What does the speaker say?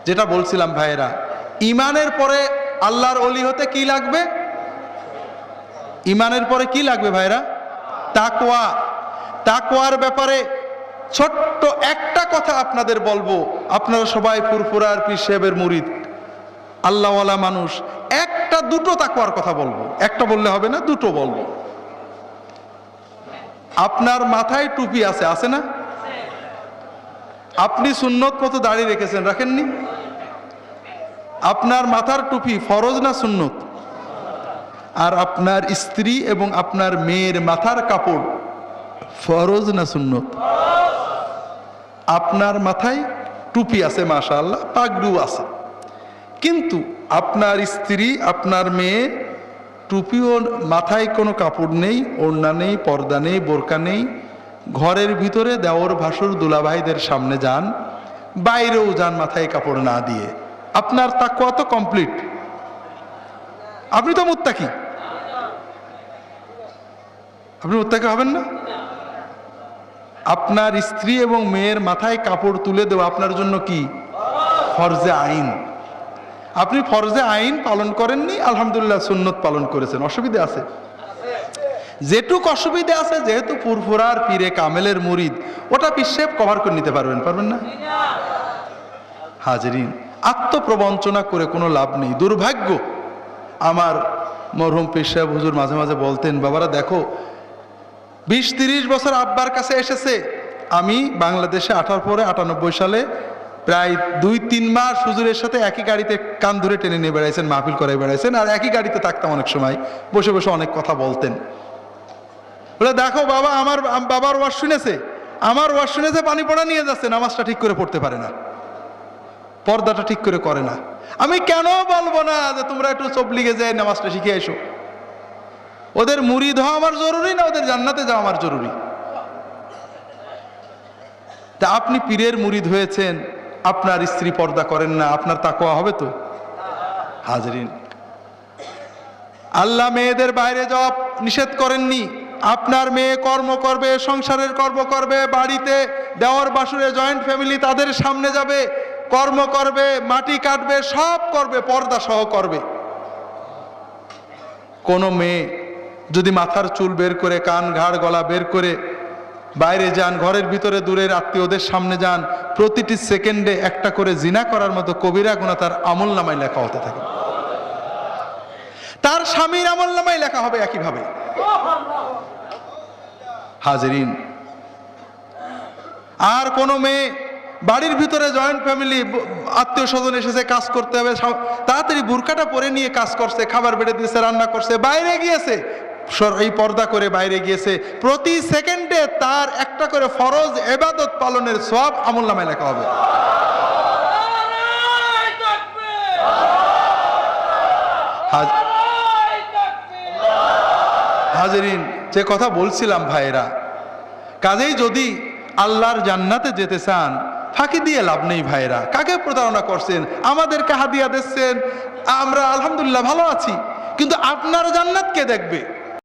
যেটা বলছিলাম ভাইয়েরা, ইমানের পরে আল্লাহর ওলি হতে কি লাগবে? ইমানের পরে কি লাগবে ভাইরা? তাকওয়া। তাকওয়ার ব্যাপারে ছোট্ট একটা কথা আপনাদের বলবো। আপনারা সবাই ফুরফুরার পীর সাহেবের মুরিদ, আল্লাহওয়ালা মানুষ, একটা দুটো তাকওয়ার কথা বলবো। একটা বললে হবে না, দুটো বলবো। আপনার মাথায় টুপি আছে, আছে না? আপনি সুন্নত মতো দাড়ি রেখেছেন, রাখেননি? আপনার মাথার টুপি ফরজ না সুন্নত? আর আপনার স্ত্রী এবং আপনার মেয়ের মাথার কাপড় ফরজ না সুন্নত? আপনার মাথায় টুপি আছে, মাশাআল্লাহ, পাগড়িও আছে, কিন্তু আপনার স্ত্রী, আপনার মেয়ে টুপিও মাথায় কোনো কাপড় নেই, ওড়না নেই, পর্দা নেই, বোরকা নেই, ঘরের ভিতরে দেওর ভাসুর দুলাভাইদের সামনে যান, বাইরেও যান মাথায় কাপড় না দিয়ে। আপনার তাকওয়া তো কমপ্লিট। আপনি তো মুত্তাকি। আপনি মুত্তাকি হবেন না? আপনার স্ত্রী এবং মেয়ের মাথায় কাপড় তুলে দেওয়া আপনার জন্য কি? ফরজে আইন। আপনি ফরজে আইন পালন করেননি, আলহামদুলিল্লাহ সুন্নত পালন করেছেন। অসুবিধা আছে? যেটুক অসুবিধা আছে, যেহেতু ফুরফুরার পীরে কামেলের মুরিদ, ওটা পীর সাহেব কভার করে নিতে পারবেন, পারবেন না? হাজরিন, আত্মপ্রবঞ্চনা করে কোনো লাভ নেই। দুর্ভাগ্য, আমার মরহুম পীর সাহেব হুজুর মাঝে মাঝে বলতেন, বাবারা দেখো, 20-30 বছর আব্বার কাছে এসেছে। আমি বাংলাদেশে আসার পরে 98 সালে প্রায় 2-3 মাস হুজুরের সাথে একই গাড়িতে কান ধরে টেনে নিয়ে বেড়াইছেন, মাহফিল করে বেড়াইছেন, আর একই গাড়িতে থাকতাম। অনেক সময় বসে বসে অনেক কথা বলতেন। বলে, দেখো বাবা, আমার বাবার ওয়াজ শুনেছে, আমার ওয়াজ শুনেছে, পানি পড়া নিয়ে যাচ্ছে, নামাজটা ঠিক করে পড়তে পারে না, পর্দাটা ঠিক করে করে না। আমি কেন বলবো না যে তোমরা একটু চবলিগে যায় নামাজটা শিখে এসো? ওদের মুরিদ হওয়া আমার জরুরি না ওদের জান্নাতে যাওয়া আমার জরুরি? তা আপনি পীরের মুরিদ হয়েছেন, আপনার স্ত্রী পর্দা করেন না, আপনার তাকওয়া হবে তো? হাজরিন, আল্লাহ মেয়েদের বাইরে যাওয়া নিষেধ করেননি। আপনার মেয়ে কর্ম করবে, সংসারের কর্ম করবে, বাড়িতে দেওয়ার বাসুরে জয়েন্ট ফ্যামিলি, তাদের সামনে যাবে, কর্ম করবে, মাটি কাটবে, সব করবে, পর্দা সহ করবে। কোনো মেয়ে যদি মাথার চুল বের করে, কান ঘাড় গলা বের করে বাইরে যান, ঘরের ভিতরে দূরের আত্মীয়দের সামনে যান, প্রতিটি সেকেন্ডে একটা করে জিনা করার মতো কবিরা গুনাহ তার আমলনামায় লেখা হতে থাকে। তার স্বামীর আমলনামায় লেখা হবে একইভাবে। হাজরিন, আর কোনো মেয়ে বাড়ির ভিতরে জয়েন্ট ফ্যামিলি, আত্মীয় স্বজন এসেছে, কাজ করতে হবে, তাড়াতাড়ি বুরকাটা পরে নিয়ে কাজ করছে, খাবার বেড়ে দিয়েছে, রান্না করছে, বাইরে গিয়েছে, এই পর্দা করে বাইরে গিয়েছে, প্রতি সেকেন্ডে তার একটা করে ফরজ ইবাদত পালনের সওয়াব আমলনামায় লেখা হবে। হাজরিন, যে কথা বলছিলাম ভাইরা, কাজেই যদি আল্লাহর জান্নাতে যেতে চান, ফাঁকি দিয়ে লাভ নেই ভাইরা। কাকে প্রতারণা করছেন? আমাদেরকে হাদিয়া দিচ্ছেন, আমরা আলহামদুলিল্লাহ ভালো আছি, কিন্তু আপনার জান্নাত কে দেখবে?